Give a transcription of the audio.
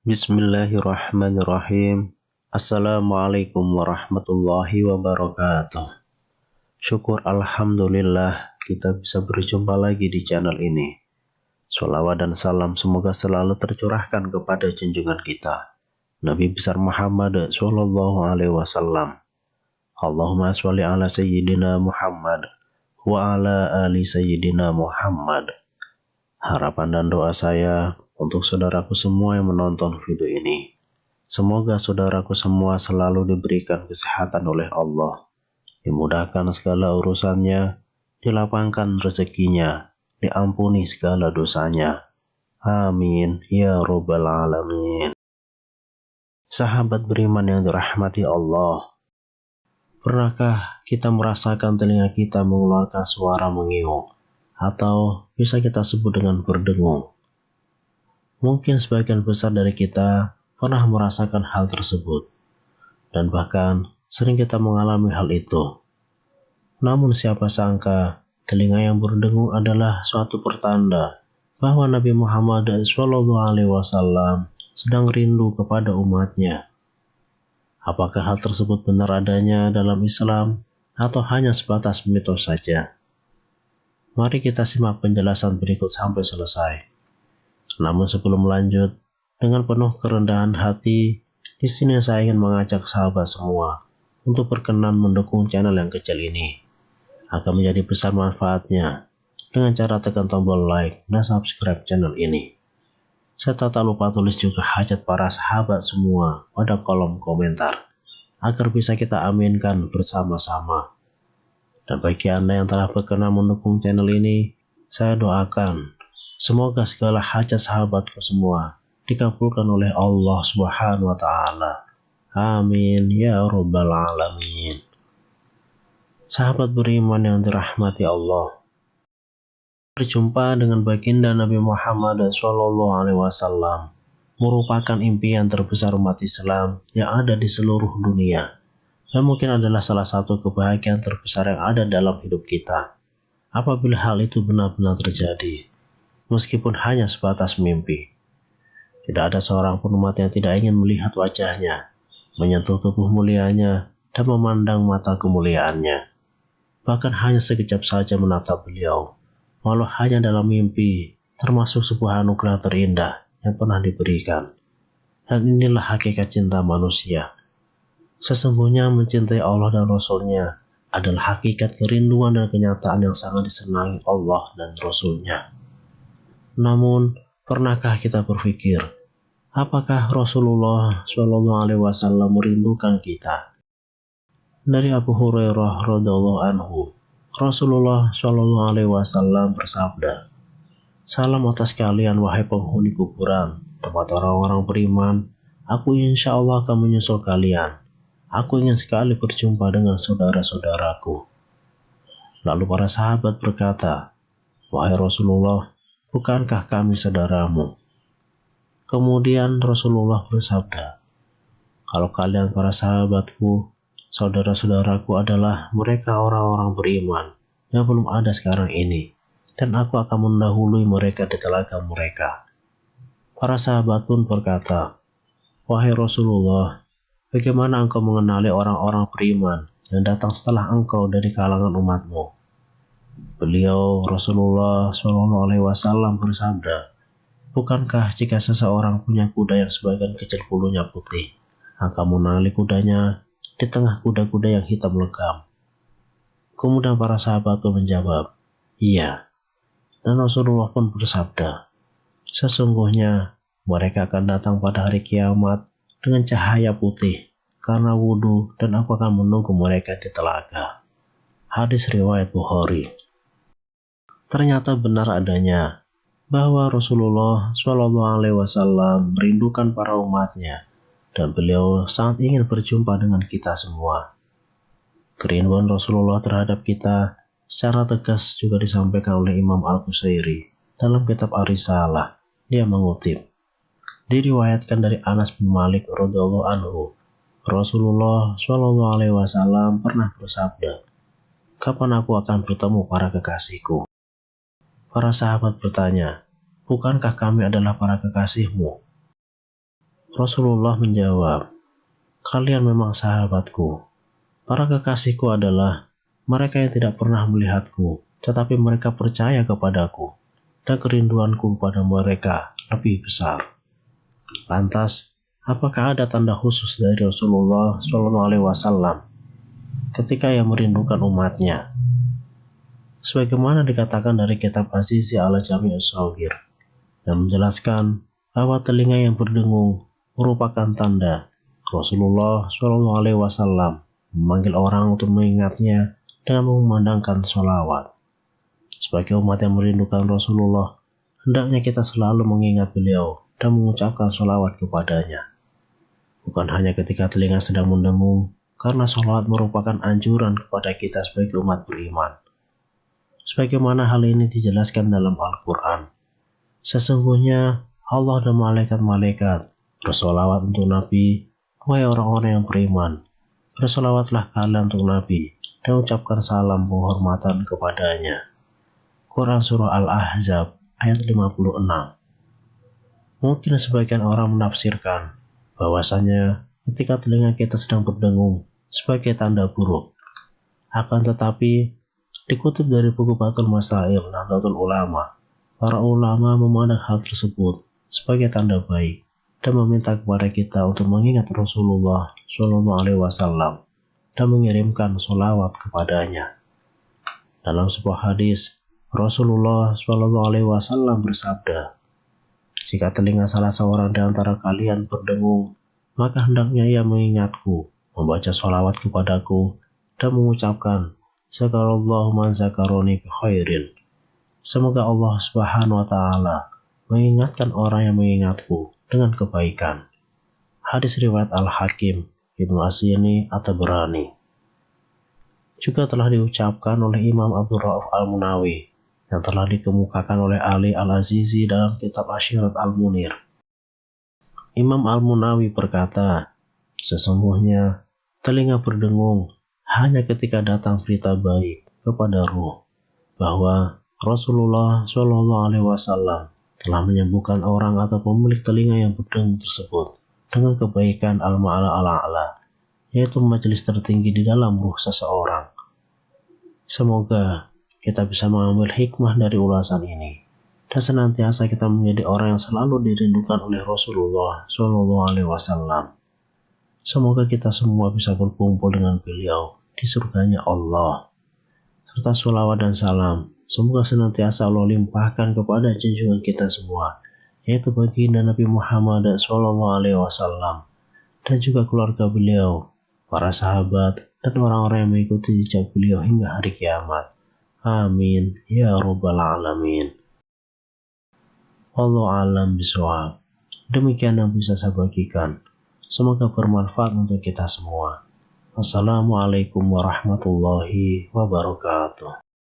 Bismillahirrahmanirrahim. Assalamualaikum warahmatullahi wabarakatuh. Syukur alhamdulillah kita bisa berjumpa lagi di channel ini. Sholawat dan salam semoga selalu tercurahkan kepada junjungan kita Nabi besar Muhammad sallallahu alaihi wasallam. Allahumma sholli ala sayyidina Muhammad wa ala ali sayyidina Muhammad. Harapan dan doa saya untuk saudaraku semua yang menonton video ini, semoga saudaraku semua selalu diberikan kesehatan oleh Allah, dimudahkan segala urusannya, dilapangkan rezekinya, diampuni segala dosanya. Amin ya robbal alamin. Sahabat beriman yang dirahmati Allah, pernahkah kita merasakan telinga kita mengeluarkan suara mengiung, atau bisa kita sebut dengan berdengung? Mungkin sebagian besar dari kita pernah merasakan hal tersebut, dan bahkan sering kita mengalami hal itu. Namun siapa sangka telinga yang berdengung adalah suatu pertanda bahwa Nabi Muhammad SAW sedang rindu kepada umatnya. Apakah hal tersebut benar adanya dalam Islam atau hanya sebatas mitos saja? Mari kita simak penjelasan berikut sampai selesai. Namun sebelum lanjut, dengan penuh kerendahan hati, di sini saya ingin mengajak sahabat semua untuk berkenan mendukung channel yang kecil ini, agar menjadi besar manfaatnya dengan cara tekan tombol like dan subscribe channel ini. Serta tak lupa tulis juga hajat para sahabat semua pada kolom komentar, agar bisa kita aminkan bersama-sama. Dan bagi Anda yang telah berkenan mendukung channel ini, saya doakan semoga segala hajat sahabatku semua dikabulkan oleh Allah Subhanahu wa Ta'ala. Amin ya robbal alamin. Sahabat beriman yang dirahmati Allah, berjumpa dengan baginda Nabi Muhammad SAW merupakan impian terbesar umat Islam yang ada di seluruh dunia, dan mungkin adalah salah satu kebahagiaan terbesar yang ada dalam hidup kita apabila hal itu benar-benar terjadi, meskipun hanya sebatas mimpi. Tidak ada seorang pun umat yang tidak ingin melihat wajahnya, menyentuh tubuh mulianya, dan memandang mata kemuliaannya. Bahkan hanya sekejap saja menatap beliau, walau hanya dalam mimpi, termasuk sebuah anugerah terindah yang pernah diberikan. Dan inilah hakikat cinta manusia. Sesungguhnya mencintai Allah dan Rasul-Nya adalah hakikat kerinduan dan kenyataan yang sangat disenangi Allah dan Rasul-Nya. Namun, pernahkah kita berpikir, apakah Rasulullah SAW merindukan kita? Dari Abu Hurairah radhiyallahu anhu, Rasulullah SAW bersabda, "Salam atas kalian wahai penghuni kuburan, tempat orang-orang beriman. Aku insya Allah akan menyusul kalian. Aku ingin sekali berjumpa dengan saudara-saudaraku." Lalu para sahabat berkata, "Wahai Rasulullah, bukankah kami saudaramu?" Kemudian Rasulullah bersabda, "Kalau kalian para sahabatku, saudara-saudaraku adalah mereka orang-orang beriman yang belum ada sekarang ini, dan aku akan mendahului mereka di telaga mereka." Para sahabat pun berkata, "Wahai Rasulullah, bagaimana engkau mengenali orang-orang beriman yang datang setelah engkau dari kalangan umatmu?" Beliau Rasulullah SAW bersabda, "Bukankah jika seseorang punya kuda yang sebagian kecil bulunya putih, akan mengenali kudanya di tengah kuda-kuda yang hitam legam?" Kemudian para sahabat pun menjawab, "Iya." Dan Rasulullah pun bersabda, "Sesungguhnya mereka akan datang pada hari kiamat dengan cahaya putih karena wudhu, dan aku akan menunggu mereka di telaga." Hadis riwayat Bukhari. Ternyata benar adanya bahwa Rasulullah SAW merindukan para umatnya, dan beliau sangat ingin berjumpa dengan kita semua. Kerinduan Rasulullah terhadap kita secara tegas juga disampaikan oleh Imam Al-Qusairi dalam kitab Ar-Risalah, dia mengutip, diriwayatkan dari Anas bin Malik radhiyallahu anhu, Rasulullah Shallallahu Alaihi Wasallam pernah bersabda, kapan aku akan bertemu para kekasihku? Para sahabat bertanya, bukankah kami adalah para kekasihmu? Rasulullah menjawab, kalian memang sahabatku. Para kekasihku adalah mereka yang tidak pernah melihatku, tetapi mereka percaya kepadaku, dan kerinduanku kepada mereka lebih besar. Lantas, apakah ada tanda khusus dari Rasulullah SAW ketika ia merindukan umatnya? Sebagaimana dikatakan dari kitab Azizi ala Jami' As-Saghir, yang menjelaskan bahwa telinga yang berdengung merupakan tanda Rasulullah SAW memanggil orang untuk mengingatnya dengan memandangkan sholawat. Sebagai umat yang merindukan Rasulullah, hendaknya kita selalu mengingat beliau dan mengucapkan sholawat kepadanya. Bukan hanya ketika telinga sedang mendengung, karena sholawat merupakan anjuran kepada kita sebagai umat beriman. Sebagaimana hal ini dijelaskan dalam Al-Quran. Sesungguhnya Allah dan malaikat-malaikat bersolawat untuk Nabi, wahai orang-orang yang beriman. Bersolawatlah kalian untuk Nabi dan ucapkan salam penghormatan kepadanya. Quran Surah Al-Ahzab ayat 56. Mungkin sebagian orang menafsirkan bahwasanya ketika telinga kita sedang berdengung sebagai tanda buruk. Akan tetapi, dikutip dari buku Batul Masail Nahdlatul Ulama, para ulama memandang hal tersebut sebagai tanda baik dan meminta kepada kita untuk mengingat Rasulullah SAW dan mengirimkan sholawat kepadanya. Dalam sebuah hadis, Rasulullah SAW bersabda, jika telinga salah seorang di antara kalian berdengung, maka hendaknya ia mengingatku, membaca sholawat kepadaku, dan mengucapkan, Zakarallahu man zakaroni bi khairin. Semoga Allah Subhanahu wa taala mengingatkan orang yang mengingatku dengan kebaikan. Hadis riwayat Al-Hakim, Ibnu Asyini At-Tabrani. Juga telah diucapkan oleh Imam Abdul Rauf Al-Munawi yang telah dikemukakan oleh Ali Al-Azizi dalam kitab Asyirat Al-Munir. Imam Al-Munawi berkata, sesungguhnya telinga berdengung hanya ketika datang berita baik kepada ruh bahwa Rasulullah SAW telah menyembuhkan orang atau pemilik telinga yang berdengung tersebut dengan kebaikan al-ma'ala ala-ala, yaitu majelis tertinggi di dalam ruh seseorang. Semoga kita bisa mengambil hikmah dari ulasan ini dan senantiasa kita menjadi orang yang selalu dirindukan oleh Rasulullah SAW. Semoga kita semua bisa berkumpul dengan beliau di surganya Allah. Serta sholawat dan salam semoga senantiasa Allah limpahkan kepada junjungan kita semua, yaitu baginda Nabi Muhammad SAW, dan juga keluarga beliau, para sahabat, dan orang-orang yang mengikuti jejak beliau hingga hari kiamat. Amin ya rabbal alamin. Wallahu a'lam bishawab. Demikian yang bisa saya bagikan. Semoga bermanfaat untuk kita semua. Wassalamualaikum warahmatullahi wabarakatuh.